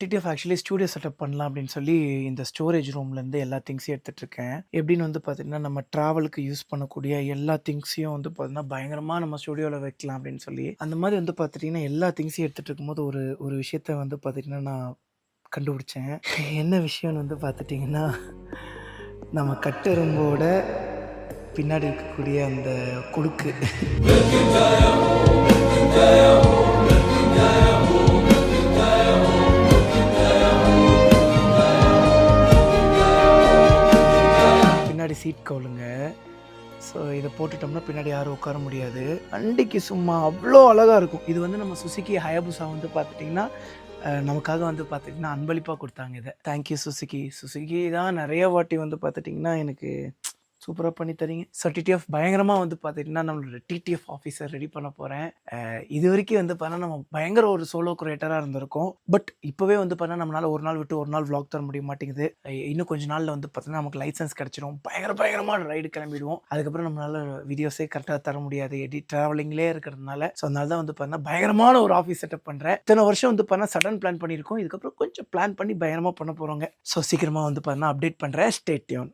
TTF actually studio setup பண்ணலாம் அப்படின்னு சொல்லி இந்த ஸ்டோரேஜ் ரூம்லேருந்து எல்லா திங்ஸையும் எடுத்துகிட்டு இருக்கேன். எப்படின்னு வந்து பார்த்தீங்கன்னா, நம்ம ட்ராவலுக்கு யூஸ் பண்ணக்கூடிய எல்லா திங்ஸையும் வந்து பார்த்தீங்கன்னா, பயங்கரமா நம்ம ஸ்டுடியோல வைக்கலாம் அப்படின்னு சொல்லி, அந்த மாதிரி வந்து பார்த்துட்டீங்கன்னா, எல்லா திங்ஸையும் எடுத்துட்டு இருக்கும்போது ஒரு ஒரு விஷயத்த வந்து பார்த்தீங்கன்னா, நான் கண்டுபிடிச்சேன். என்ன விஷயம்னு வந்து பார்த்துட்டிங்கன்னா, நம்ம கட்டெரும்போட பின்னாடி இருக்கக்கூடிய அந்த கொடுக்கு. பின்னாடி சீட் கவுலுங்க. ஸோ இத போட்டுட்டோம்னா பின்னாடி யாரும் உட்கார முடியாது. வண்டிக்கு சும்மா அவ்ளோ அழகா இருக்கும். இது வந்து நம்ம சுசுகி ஹயாபுசா வந்து பார்த்துட்டிங்கன்னா, நமக்காக வந்து பார்த்துட்டிங்கன்னா அன்பளிப்பா குடுத்தாங்க இத. Thank you Suzuki. சுசுகி தான் நெறைய வாட்டி வந்து பார்த்துட்டிங்கன்னா, எனக்கு சூப்பரா பண்ணி தரீங்க. ஸோ டிடிஎஃப் பயங்கரமா வந்து பார்த்துட்டிங்கன்னா, நம்மளோட டிடிஎஃப் ஆஃபீஸ ரெடி பண்ண போறேன். இதுவரைக்கும் வந்து பார்த்தா நம்ம பயங்கர ஒரு சோலோ கிரியேட்டரா இருந்திருக்கோம். பட் இப்பவே வந்து பார்த்தா நம்மளால ஒரு நாள் விட்டு ஒரு நாள் விளாக் தர முடிய மாட்டேங்குது. இன்னும் கொஞ்ச நாள்ல வந்து பார்த்தீங்கன்னா, நமக்கு லைசென்ஸ் கிடைச்சிரும். பயங்கரமா ரைடு கிளம்பிடுவோம். அதுக்கப்புறம் நம்மளால வீடியோஸே கரெக்ட்டா தர முடியாது. டிராவலிங்லயே இருக்கிறதுனால. ஸோ அதனால தான் வந்து பார்த்தீங்கன்னா, பயங்கரமான ஒரு ஆஃபீஸ் செட்டப் பண்றேன். இத்தன வருஷம் வந்து பார்த்தீங்கன்னா, சடன் பிளான் பண்ணியிருக்கோம். இதுக்கப்புறம் கொஞ்சம் பிளான் பண்ணி பயங்கரமா பண்ண போறோங்க. ஸோ சீக்கிரமா வந்து பார்த்தீங்கன்னா, அப்டேட் பண்றேன். Stay tune.